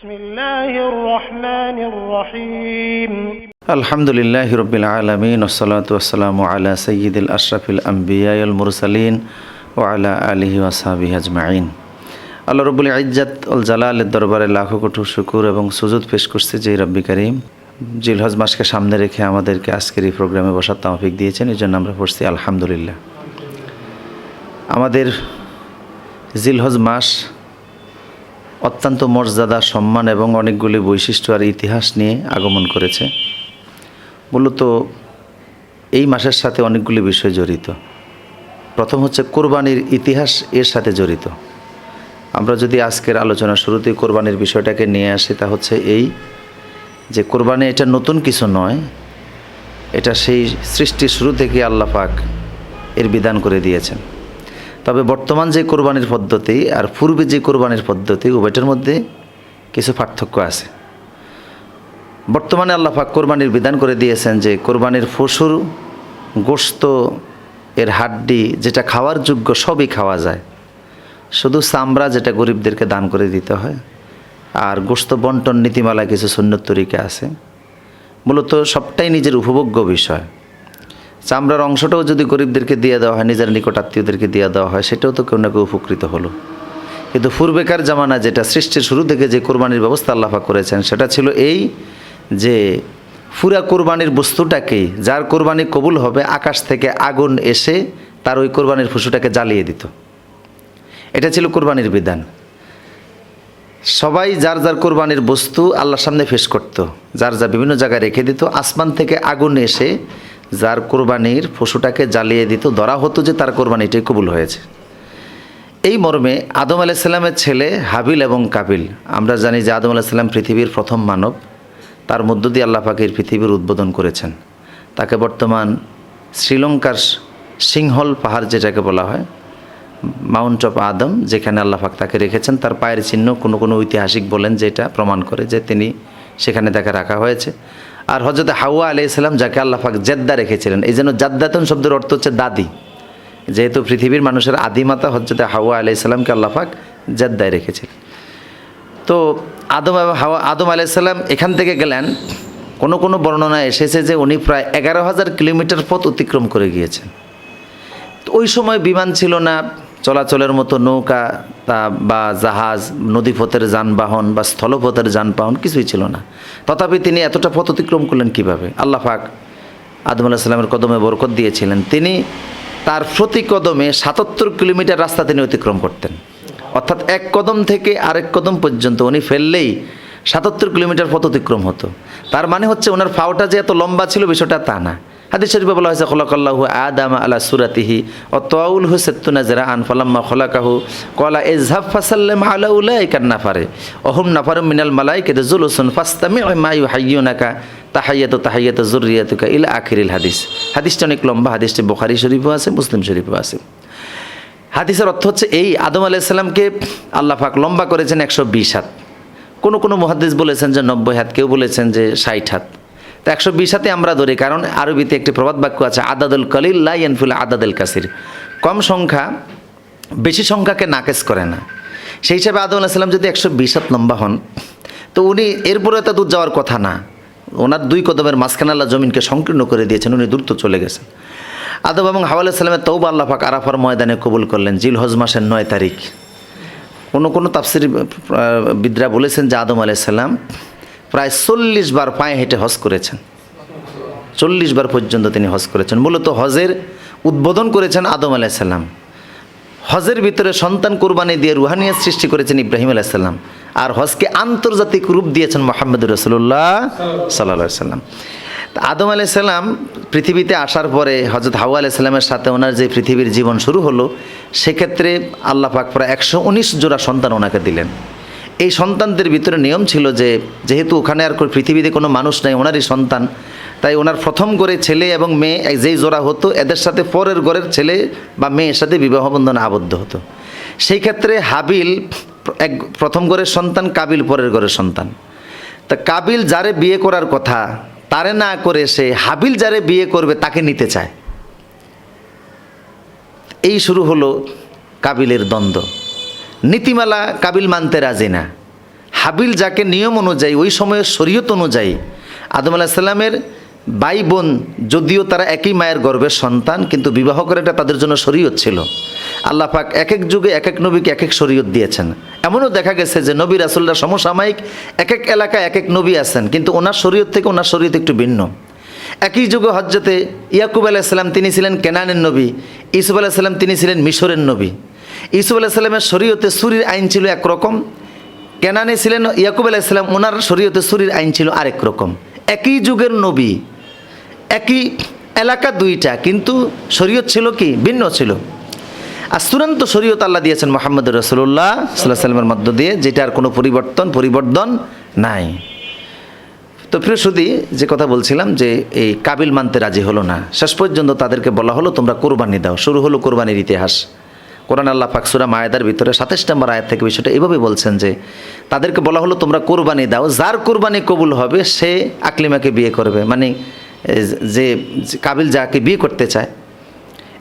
বিসমিল্লাহির রহমানির রহিম আলহামদুলিল্লাহি রাব্বিল আলামিন ওয়াসসালাতু ওয়াসসালামু আলা সাইয়্যিদিল আশরাফিল আমবিয়া ওয়াল মুরসালিন ওয়া আলা আলিহি ওয়া সাহবিহি আজমাইন। আল্লাহ রাব্বুল ইজ্জত ওয়াল জালালের দরবারে লাখো কোটি শুকর এবং সুজুদ পেশ করছি যে রব্বি করিম জিলহজ মাসকে সামনে রেখে আমাদেরকে আজকের এই প্রোগ্রামে বসার তৌফিক দিয়েছেন, এই জন্য আমরা পড়ছি আলহামদুলিল্লাহ। আমাদের জিলহজ মাস অত্যন্ত মর্যাদা, সম্মান এবং অনেকগুলি বৈশিষ্ট্য আর ইতিহাস নিয়ে আগমন করেছে। মূলত এই মাসের সাথে অনেকগুলি বিষয় জড়িত। প্রথম হচ্ছে কোরবানির ইতিহাস এর সাথে জড়িত। আমরা যদি আজকের আলোচনা শুরুতেই কোরবানির বিষয়টাকে নিয়ে আসি, তা হচ্ছে এই যে কোরবানি এটা নতুন কিছু নয়, এটা সেই সৃষ্টির শুরু থেকে আল্লাহ পাক এর বিধান করে দিয়েছেন। তবে বর্তমান যে কোরবানির পদ্ধতি আর পূর্বে যে কোরবানির পদ্ধতি, উভয়টার মধ্যে কিছু পার্থক্য আছে। বর্তমানে আল্লাহ পাক কোরবানির বিধান করে দিয়েছেন যে কোরবানির পশুর গোশত, এর হাড্ডি যেটা খাওয়ার যোগ্য সবই খাওয়া যায়, শুধু চামড়া যেটা গরিবদেরকে দান করে দিতে হয়। আর গোশত বন্টন নীতিমালা কিছু সুন্নত তরিকা আছে, মূলত সবটাই নিজের উপভোগ্য বিষয়। চামড়ার অংশটাও যদি গরিবদেরকে দিয়ে দেওয়া হয়, নিজের নিকট আত্মীয়দেরকে দিয়ে দেওয়া হয়, সেটাও তো কেউ না কেউ উপকৃত হলো। কিন্তু পূর্বেকার জামানা যেটা সৃষ্টির শুরু থেকে যে কোরবানির ব্যবস্থা আল্লাহ পাক করেছেন, সেটা ছিল এই যে পুরা কোরবানির বস্তুটাকেই, যার কোরবানি কবুল হবে, আকাশ থেকে আগুন এসে তার ওই কোরবানির পশুটাকে জ্বালিয়ে দিত। এটা ছিল কোরবানির বিধান। সবাই যার যার কোরবানির বস্তু আল্লাহর সামনে পেশ করত, যার যা বিভিন্ন জায়গায় রেখে দিত। আসমান থেকে আগুন এসে যার কোরবানির পশুটাকে জ্বালিয়ে দিত, ধরা হতো যে তার কোরবানিটাই কবুল হয়েছে। এই মর্মে আদম আলাইহিস সালামের ছেলে হাবিল এবং কাবিল, আমরা জানি যে আদম আলাইহিস সালাম পৃথিবীর প্রথম মানব, তার মধ্য দিয়ে আল্লাহ পাক এই পৃথিবীর উদ্বোধন করেছেন। তাকে বর্তমান শ্রীলঙ্কার সিংহল পাহাড় যেটাকে বলা হয়, মাউন্ট অফ আদম, যেখানে আল্লাহ পাক তাকে রেখেছেন, তার পায়ের চিহ্ন কোনো কোনো ঐতিহাসিক বলেন যে এটা প্রমাণ করে যে তিনি সেখানে তাকে রাখা হয়েছে। আর হযরত হাওয়া আলাইহিস সালাম, যাকে আল্লাহ পাক জেদ্দা রেখেছিলেন, এই জন্য জাদ্দাতুন শব্দের অর্থ হচ্ছে দাদি, যেহেতু পৃথিবীর মানুষের আদিমাতা হযরত হাওয়া আলাইহিস সালামকে আল্লাহ পাক জেদ্দায় রেখেছিলেন। তো আদম আলাইহিস সালাম এখান থেকে গেলেন। কোনো কোনো বর্ণনায় এসেছে যে উনি প্রায় 11,000 কিলোমিটার পথ অতিক্রম করে গিয়েছেন। তো ওই সময় বিমান ছিল না, চলাচলের মতো নৌকা বা জাহাজ, নদীপথের যানবাহন বা স্থলপথের যানবাহন কিছুই ছিল না। তথাপি তিনি এতটা পথ অতিক্রম করলেন কিভাবে? আল্লাহ পাক আদম আলাইহিস সালামের কদমে বরকত দিয়েছিলেন। তিনি তার প্রতি কদমে 77 কিলোমিটার রাস্তা তিনি অতিক্রম করতেন। অর্থাৎ এক কদম থেকে আরেক কদম পর্যন্ত উনি ফেললেই 77 কিলোমিটার পথ অতিক্রম হতো। তার মানে হচ্ছে ওনার পাওটা যে এত লম্বা ছিল বিষয়টা তা না। হাদিস শরীফে বলা হয়েছে খলাকাল্লাহু আদামা আলা সুরাতিহি ওয়া তাউলহু সাত্তুনা জিরাআন ফালাম্মা খলাকাহু ক্বালা ইযহাব ফাসাল্লিম আলা উলাইকান নাফারে ওয়া হুম নাফারুম মিনাল মালাইকাতি জুলুসুন ফাসতামি' মা ইউহাইয়ুনাকা তাহিয়াতু যুররিয়াতুকা ইলা আখিরিল হাদিস। হাদিসটা অনেক লম্বা, হাদিসটি বুখারী শরীফেও আছে, মুসলিম শরীফেও আছে। হাদিসের অর্থ হচ্ছে এই, আদম আলাইহিস সালামকে আল্লাহ পাক লম্বা করেছেন 120 হাত। কোনো কোনো মুহাদ্দিস বলেছেন যে 90 হাত, কেউ বলেছেন যে 60 হাত। তো 120 হাতে আমরা ধরি, কারণ আরবিতে একটি প্রবাদ বাক্য আছে, আদাদুল কলিল লা ইয়ানফিল আদাদুল কাসির। কম সংখ্যা বেশি সংখ্যাকে নাকেস করে না। সেই হিসাবে আদম আলাইহিস সালাম যদি 120 হাত লম্বা হন, তো উনি এরপরে এত দূর যাওয়ার কথা না। ওনার 2 কদমের মাঝখানে আল্লাহ জমিনকে সংকীর্ণ করে দিয়েছেন, উনি দ্রুত চলে গেছেন। আদম এবং হাওয়া আলাইহিস সালামের তওবা আল্লাহ পাক আরাফার ময়দানে কবুল করলেন জিলহজ মাসের 9 তারিখ। কোনো তাফসীর বিদরা বলেছেন যে আদম আলাইহিস সালাম প্রায় 40 বার পায়ে হেঁটে হজ করেছেন। 40 বার পর্যন্ত তিনি হজ করেছেন। মূলত হজের উদ্বোধন করেছেন আদম আলাইহিস সালাম। হজের ভিতরে সন্তান কোরবানি দিয়ে রুহানিয়ত সৃষ্টি করেছেন ইব্রাহিম আলাইহিস সালাম। আর হজকে আন্তর্জাতিক রূপ দিয়েছেন মুহাম্মদুর রাসূলুল্লাহ সাল্লাল্লাহু আলাইহি সাল্লাম। আদম আলাইহিস সালাম পৃথিবীতে আসার পরে হযরত হাওয়া আলাইহিস সালামের সাথে ওনার যে পৃথিবীর জীবন শুরু হলো, সেক্ষেত্রে আল্লাহ পাক প্রায় 119 জোড়া সন্তান ওনাকে দিলেন। এই সন্তানদের ভিতরে নিয়ম ছিল যে যেহেতু ওখানে আর পৃথিবীতে কোনো মানুষ নেই, ওনারই সন্তান, তাই ওনার প্রথম ঘরে ছেলে এবং মেয়ে যেই জোড়া হতো, এদের সাথে পরের ঘরের ছেলে বা মেয়ের সাথে বিবাহ বন্ধনে আবদ্ধ হতো। সেই ক্ষেত্রে হাবিল প্রথম ঘরের সন্তান, কাবিল পরের ঘরের সন্তান। তা কাবিল যারে বিয়ে করার কথা তারে না করে সে হাবিল যারে বিয়ে করবে তাকে নিতে চায়। এই শুরু হলো কাবিলের দ্বন্দ্ব। নীতিমালা কাবিল মানতে রাজি না, হাবিল যাকে নিয়ম অনুযায়ী ওই সময়ের শরীয়ত অনুযায়ী আদম আলাইহিস সালামের ভাই বোন, যদিও তারা একই মায়ের গর্ভের সন্তান, কিন্তু বিবাহ করাটা তাদের জন্য শরীয়ত ছিল। আল্লাহ পাক এক এক যুগে এক এক নবীকে এক এক শরীয়ত দিয়েছেন। এমনও দেখা গেছে যে নবী রাসূলরা সমসাময়িক এক এক এলাকায় এক এক নবী আছেন, কিন্তু ওনার শরীয়ত থেকে ওনার শরীয়ত একটু ভিন্ন। একই যুগে হজরতে ইয়াকুব আলাইহিস সালাম তিনি ছিলেন কেনানের নবী, ইউসুফ আলাইহিস সালাম তিনি ছিলেন মিশরের নবী। ইউসুফ আলাইহিস সালামের শরীয়তে চুরির আইন ছিল একরকম, কেনানে ছিলেন ইয়াকুব আলাইহিস সালাম, ওনার শরীয়তে চুরির আইন ছিল আরেক রকম। একই যুগের নবী, একই এলাকা দুইটা, কিন্তু শরীয়ত ছিল কি ভিন্ন ছিল। আর চূড়ান্ত শরীয়ত আল্লাহ দিয়েছেন মুহাম্মদ রাসূলুল্লাহ সাল্লাল্লাহু আলাইহি ওয়াসাল্লামের মধ্য দিয়ে, যেটার কোনো পরিবর্তন নাই। তো প্রিয় সুধী, যে কথা বলছিলাম যে এই কাবিল মানতে রাজি হলো না, শেষ পর্যন্ত তাদেরকে বলা হলো তোমরা কোরবানি দাও। শুরু হলো কোরবানির ইতিহাস। কোরআন আল্লাহ পাক সূরা মায়েদার ভিতরে 27 নম্বর আয়াত থেকে বিষয়টা এভাবে বলছেন যে তাদেরকে বলা হলো তোমরা কোরবানি দাও, যার কোরবানি কবুল হবে সে আকলিমাকে বিয়ে করবে, মানে যে কাবিল যাকে বিয়ে করতে চায়।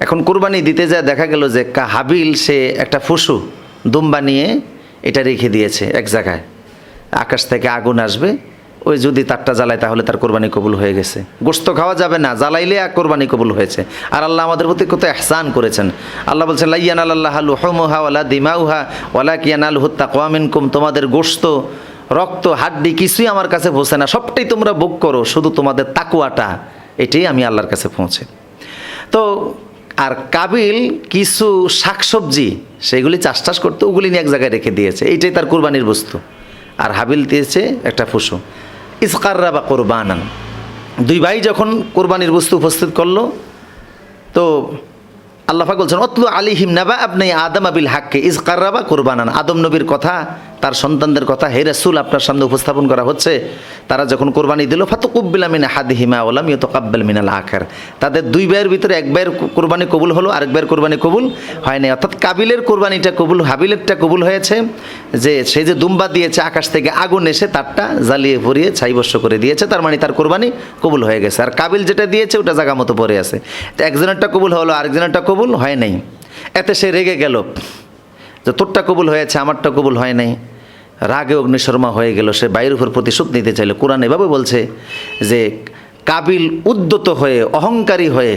এখন কোরবানি দিতে যায় দেখা গেল যে হাবিল সে একটা পশু দুম্বা নিয়ে এটা রেখে দিয়েছে এক জায়গায়, আকাশ থেকে আগুন আসবে, ওই যদি তারটা জ্বালায় তাহলে তার কোরবানি কবুল হয়ে গেছে। গোশত খাওয়া যাবে না, জ্বালাইলে কোরবানি কবুল হয়েছে। আর আল্লাহ আমাদের প্রতি কত ইহসান করেছেন। আল্লাহ বলছেন লা ইয়ানালাল্লাহু লুহুমুহা ওয়ালা দিমাউহা ওয়ালাকিন ইয়ানালুহুত তাকওয়া মিনকুম, তোমাদের গোশত রক্ত হাড্ডি কিছুই আমার কাছে পৌঁছে না, সবটাই তোমরা ভোগ করো, শুধু তোমাদের তাকওয়াটা এটাই আমি আল্লাহর কাছে পৌঁছে। তো আর কাবিল কিছু শাকসবজি সেগুলি চাষ করতে, ওগুলি নিয়ে এক জায়গায় রেখে দিয়েছে, এইটাই তার কুরবানির বস্তু। আর হাবিল দিয়েছে একটা পশু। ইসকাররা বা কোরবানান, দুই ভাই যখন কোরবানির বস্তু উপস্থিত করলো, তো আল্লাহ পাক বলছেন অতলু আলাইহিম নাবা আবনাই আদম বিল হাক্কি ইজ কাররাবা কোরবানান, আদম নবীর কথা, তার সন্তানদের কথা হে রাসূল আপনার সামনে উপস্থাপন করা হচ্ছে। তারা যখন কোরবানি দিল ফাতাকুব্বিলা মিন আহাদিহিমা ওয়া লাম ইউতাকাব্বাল মিনাল আখার, তাদের দুই ভাইয়ের ভিতরে এক ভাইয়ের কোরবানি কবুল হলো, আরেক ভাইয়ের কোরবানি কবুল হয়নি। অর্থাৎ কাবিলের কোরবানিটা কবুল, হাবিলেরটা কবুল হয়েছে, যে সে যে দুম্বা দিয়েছে আকাশ থেকে আগুন এসে তারটা জ্বালিয়ে পড়িয়ে ছাইবস্য করে দিয়েছে, তার মানে তার কোরবানি কবুল হয়ে গেছে। আর কাবিল যেটা দিয়েছে ওটা জায়গা মতো পড়ে আছে, তো একজনেরটা কবুল হলো আরেকজনেরটা কবুল হয় নাই। এতে সে রেগে গেল যে তোরটা কবুল হয়েছে আমারটা কবুল হয় নাই, রাগে অগ্নিশর্মা হয়ে গেল, সে বাইরের উপর প্রতিশোধ নিতে চাইল। কোরআন এভাবে বলছে যে কাবিল উদ্যত হয়ে অহংকারী হয়ে,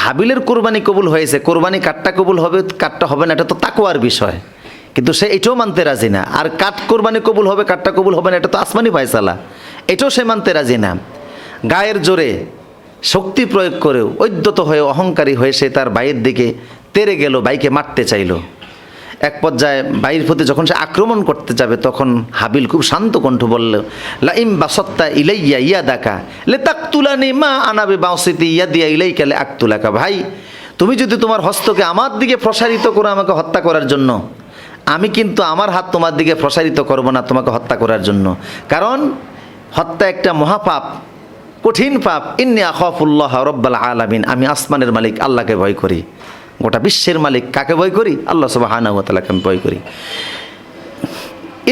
হাবিলের কোরবানি কবুল হয়েছে, কোরবানি কাটটা কবুল হবে কাটটা হবে না এটা তো তাকওয়ার বিষয়, কিন্তু সে এটাও মানতে রাজি না। আর কাট কোরবানি কবুল হবে কাটটা কবুল হবে না এটা তো আসমানি ফয়সালা, এটাও সে মানতে রাজি না। গায়ের জোরে শক্তি প্রয়োগ করেও উদ্যত হয়ে অহংকারী হয়ে সে তার ভাইয়ের দিকে তেড়ে গেল, ভাইকে মারতে চাইল। এক পর্যায়ে ভাইয়ের প্রতি যখন সে আক্রমণ করতে যাবে তখন হাবিল খুব শান্ত কণ্ঠ বলল লাইম বাসাত্তা ইলাইয়া ইয়াদাকা লিতাকতুলানি মা আনা বিবাসিতি ইয়াদিয়া ইলাইকা লিআকতুলাকা, ভাই তুমি যদি তোমার হস্তকে আমার দিকে প্রসারিত করো আমাকে হত্যা করার জন্য, আমি কিন্তু আমার হাত তোমার দিকে প্রসারিত করব না তোমাকে হত্যা করার জন্য, কারণ হত্যা একটা মহাপাপ, কঠিন পাপ। ইন্নী আখাফুল্লাহ রাব্বাল আলামিন, আমি আসমানের মালিক আল্লাহকে ভয় করি, গোটা বিশ্বের মালিক কাকে ভয় করি? আল্লাহ সুবহানাহু ওয়া তাআলাকে আমি ভয় করি।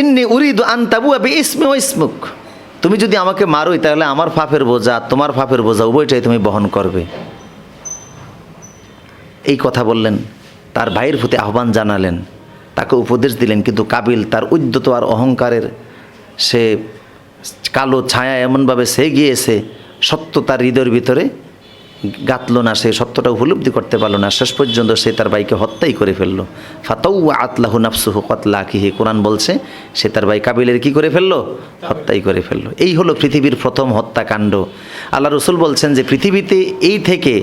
ইন্নী উরিদু আন তাবুয়া বিইসমি ওয়া ইসমুক, তুমি যদি আমাকে মারোই তাহলে আমার পাপের বোঝা তোমার পাপের বোঝা উভয়টাই তুমি বহন করবে। এই কথা বললেন, তার ভাইয়ের প্রতি আহ্বান জানালেন, তাকে উপদেশ দিলেন, কিন্তু কাবিল তার উদ্যত আর অহংকারের সে কালো ছায়া এমনভাবে সে গিয়েছে, সত্য তার হৃদয়ের ভিতরে গাঁথল না, সে সত্যটা উপলব্ধি করতে পারলো না। শেষ পর্যন্ত সে তার ভাইকে হত্যাই করে ফেললো। ফাতাওয়াআত লাহু নাফসুহু কতলা আখিহি, কোরআন বলছে সে তার ভাই কাবিলের কি করে ফেললো? হত্যাই করে ফেললো। এই হলো পৃথিবীর প্রথম হত্যাকাণ্ড। আল্লাহ রসুল বলছেন যে পৃথিবীতে এই থেকে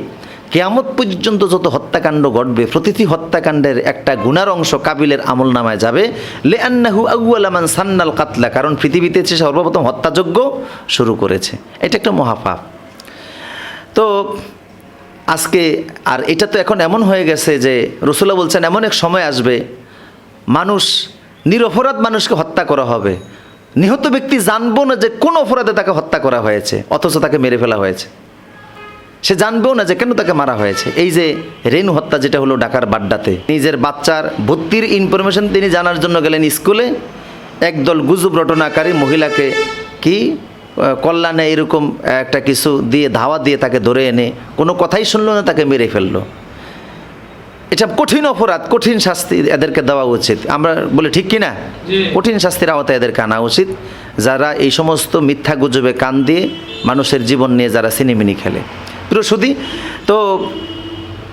কিয়ামত পর্যন্ত যত হত্যাকাণ্ড ঘটবে প্রতিটি হত্যাকাণ্ডের একটা গুনার অংশ কাবিলের আমল নামায় যাবে। লিআন্নাহু আউওয়ালা মান সান্নাল কাতলা, কারণ পৃথিবীতে সে সর্বপ্রথম হত্যাযজ্ঞ শুরু করেছে। এটা একটা মহাপাপ। তো আজকে আর এটা তো এখন এমন হয়ে গেছে যে রাসূলুল্লাহ বলছেন এমন এক সময় আসবে মানুষ নিরপরাধ মানুষকে হত্যা করা হবে, নিহত ব্যক্তি জানবো না যে কোন অপরাধে তাকে হত্যা করা হয়েছে, অথচ তাকে মেরে ফেলা হয়েছে। সে জানবেও না যে কেন তাকে মারা হয়েছে। এই যে রেণু হত্যা যেটা হলো ঢাকার বাড্ডাতে, নিজের বাচ্চার ভর্তির ইনফরমেশন তিনি জানার জন্য গেলেন স্কুলে, একদল গুজব রটনাকারী মহিলাকে কি কল্যাণে এরকম একটা কিছু দিয়ে ধাওয়া দিয়ে তাকে ধরে এনে কোনো কথাই শুনলো না, তাকে মেরে ফেললো। এটা কঠিন অপরাধ, কঠিন শাস্তি এদেরকে দেওয়া উচিত। আমরা বলি ঠিক কি না? কঠিন শাস্তির আওতায় এদেরকে আনা উচিত, যারা এই সমস্ত মিথ্যা গুজবে কান দিয়ে মানুষের জীবন নিয়ে যারা সিনেমিনি খেলে। প্রিয় সুধী, তো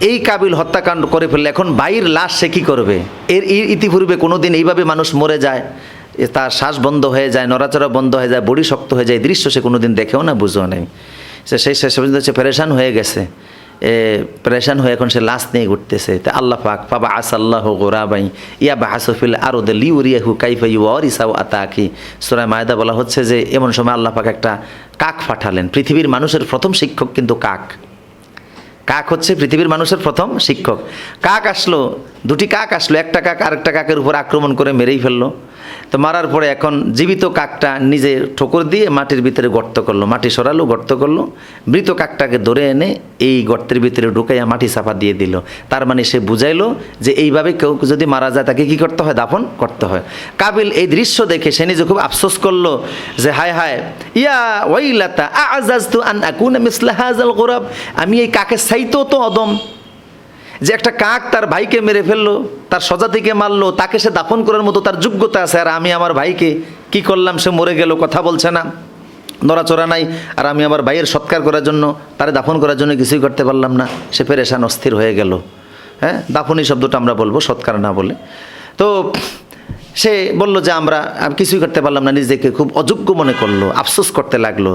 এই কাবিল হত্যাকাণ্ড করে ফেললে এখন ভাইয়ের লাশ সে কী করবে? এর ইতিপূর্বে কোনো দিন এইভাবে মানুষ মরে যায়, তার শ্বাস বন্ধ হয়ে যায়, নড়াচড়া বন্ধ হয়ে যায়, বডি শক্ত হয়ে যায়, দৃশ্য সে কোনো দিন দেখেও না, বুঝেও নেই। সেই শেষ পর্যন্ত সে পেরেশান হয়ে গেছে, পেরেশান হয়ে এখন সে লাশ নিয়ে ঘুরতেছে। তা আল্লাহ পাক পাবা আসাল্লাহ গোরাবাই ইয়া বাহাসফিল আরো দে লিউরিয়াহু কাইফা ইউরিসাউ আতাকি, সূরা মায়দা বলা হচ্ছে যে এমন সময় আল্লাহ পাক একটা কাক পাঠালেন। পৃথিবীর মানুষের প্রথম শিক্ষক কিন্তু কাক। কাক হচ্ছে পৃথিবীর মানুষের প্রথম শিক্ষক। কাক আসলো, দুটি কাক আসলো, একটা কাক আরেকটা কাকের উপর আক্রমণ করে মেরেই ফেললো। তো মারার পরে এখন জীবিত কাকটা নিজে ঠোকর দিয়ে মাটির ভিতরে গর্ত করলো, মাটি সরালো, গর্ত করলো, মৃত কাকটাকে ধরে এনে এই গর্তের ভিতরে ঢুকাইয়া মাটি চাপা দিয়ে দিল। তার মানে সে বুঝাইলো যে এইভাবে কেউ যদি মারা যায় তাকে কী করতে হয়? দাফন করতে হয়। কাবিল এই দৃশ্য দেখে সে নিজে খুব আফসোস করলো যে হায় হায়, ইয়া ওয়াইলাতা আ'আযাজতু আন আকুনা মিসলা হাযাল গুরাব, আমি এই কাকের চাইতেও তো অদম, যে একটা কাক তার ভাইকে মেরে ফেললো, তার স্বজাতিকে মারলো, তাকে সে দাফন করার মতো তার যোগ্যতা আছে, আর আমি আমার ভাইকে কি করলাম? সে মরে গেল, কথা বলছে না, নড়াচড়া নাই, আর আমি আমার ভাইয়ের সৎকার করার জন্য, তারে দাফন করার জন্য কিছুই করতে পারলাম না। সে পেরেশান, অস্থির হয়ে গেল। হ্যাঁ, দাফনি শব্দটা আমরা বলবো, সৎকার না বলে। তো সে বলল যে আমরা কিছুই করতে পারলাম না, নিজেকে খুব অযোগ্য মনে করলো, আফসোস করতে লাগলো।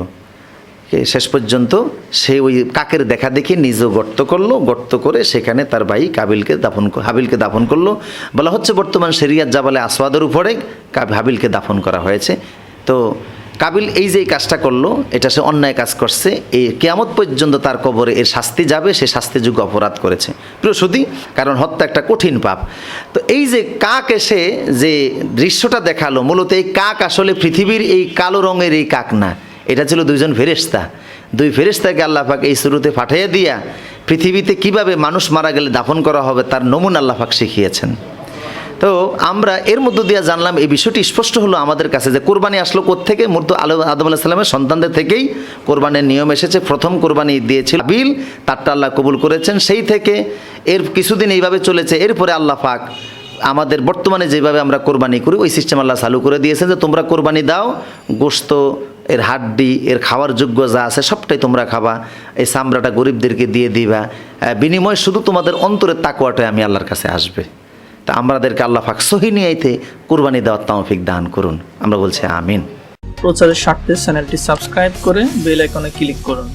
শেষ পর্যন্ত সে ওই কাকের দেখা দেখি নিজেও গর্ত করলো, গর্ত করে সেখানে তার ভাই হাবিলকে দাফন করলো। বলা হচ্ছে বর্তমান শরিয়াত জাবালে আসওয়াদের উপরে হাবিলকে দাফন করা হয়েছে। তো কাবিল এই যে কাজটা করলো, এটা সে অন্যায় কাজ করছে, এই কিয়ামত পর্যন্ত তার কবরে এর শাস্তি যাবে, সে শাস্তিযোগ্য অপরাধ করেছে। প্রিয় সুধী, কারণ হত্যা একটা কঠিন পাপ। তো এই যে কাক এসে যে দৃশ্যটা দেখালো, মূলত এই কাক আসলে পৃথিবীর এই কালো রঙের এই কাক না, এটা ছিল দুইজন ফেরেশতা। দুই ফেরেশতাকে আল্লাহ পাক এই শুরুতে পাঠিয়ে দিয়া পৃথিবীতে কিভাবে মানুষ মারা গেলে দাফন করা হবে তার নমুনা আল্লাহ পাক শিখিয়েছেন। তো আমরা এর মধ্য দিয়ে জানলাম, এই বিষয়টি স্পষ্ট হলো আমাদের কাছে যে কোরবানি আসলো কোত্থেকে? মূলত আদম আলাইহিস সালামের সন্তানদের থেকেই কোরবানির নিয়ম এসেছে। প্রথম কোরবানি দিয়েছিল হাবিল, তারটা আল্লাহ কবুল করেছেন। সেই থেকে এর কিছুদিন এইভাবে চলেছে। এরপরে আল্লাহ পাক আমাদের বর্তমানে যেভাবে আমরা কোরবানি করি ওই সিস্টেম আল্লাহ চালু করে দিয়েছেন যে তোমরা কোরবানি দাও, গোশত, এর হাড্ডি, এর খাওয়ার যোগ্য যা আছে সবটাই তোমরা খাবা, এই চামড়াটা গরিবদেরকে দিয়ে দিবা, বিনিময় শুধু তোমাদের অন্তরের তাকওয়াটাই আমি আল্লাহর কাছে আসবে। তা আমাদেরকে আল্লাহ পাক সহি নিয়াইতে কোরবানি দেওয়ার তৌফিক দান করুন, আমরা বলছি আমিন। প্রচারের স্বার্থে চ্যানেলটি সাবস্ক্রাইব করে বেল আইকনে ক্লিক করুন।